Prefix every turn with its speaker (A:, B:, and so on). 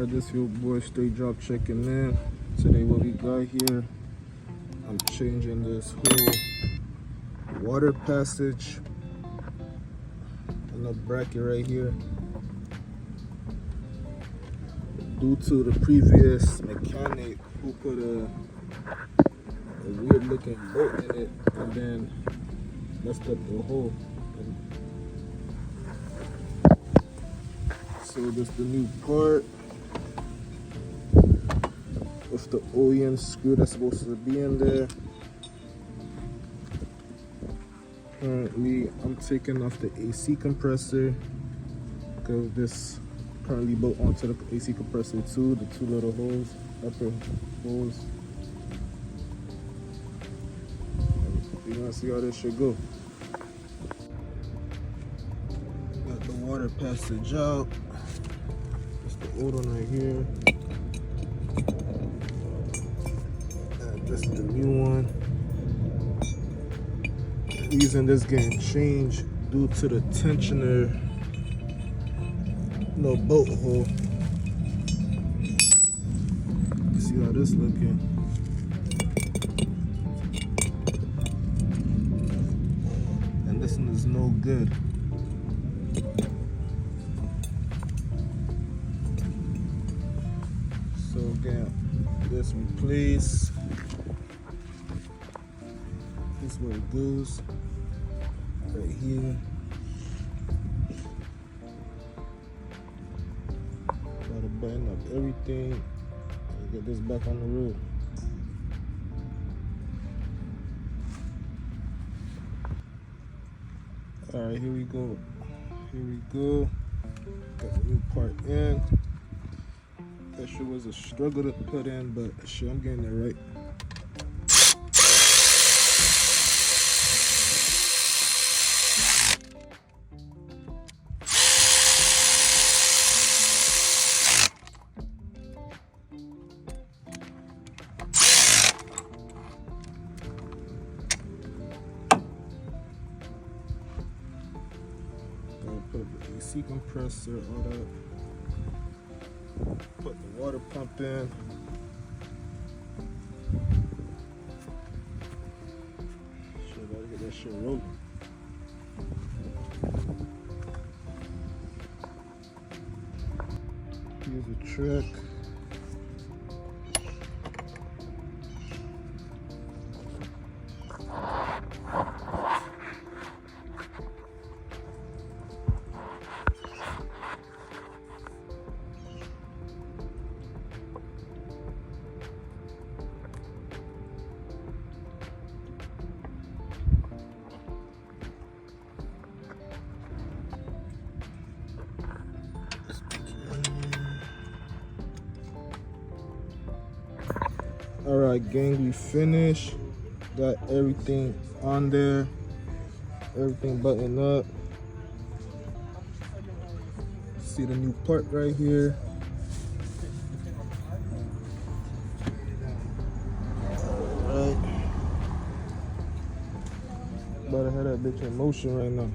A: Alright, this your boy Straight Drop checking in. Today what we got here, I'm changing this whole water passage and the bracket right here. Due to the previous mechanic who put a weird looking bolt in it and then messed up the hole. So this the new part with the OEM screw that's supposed to be in there. Currently, I'm taking off the AC compressor because this currently built onto the AC compressor too. The two little holes, upper holes. We're gonna see how this should go. Got the water passage out. That's the old one right here. This is the new one. The reason this getting changed due to the tensioner little bolt hole. See how this looking. And this one is no good. So again, this replace. This is where it goes, right here. Gotta button up everything and get this back on the road. Alright, here we go. Here we go. Got the new part in. That shit was a struggle to put in, but shit, I'm getting it right. Put the AC compressor, all that. Put the water pump in. Shit, gotta get that shit rolling. Here's the track. Alright gang, we finished. Got everything on there. Everything buttoned up. See the new part right here. Alright. About to have that bitch in motion right now.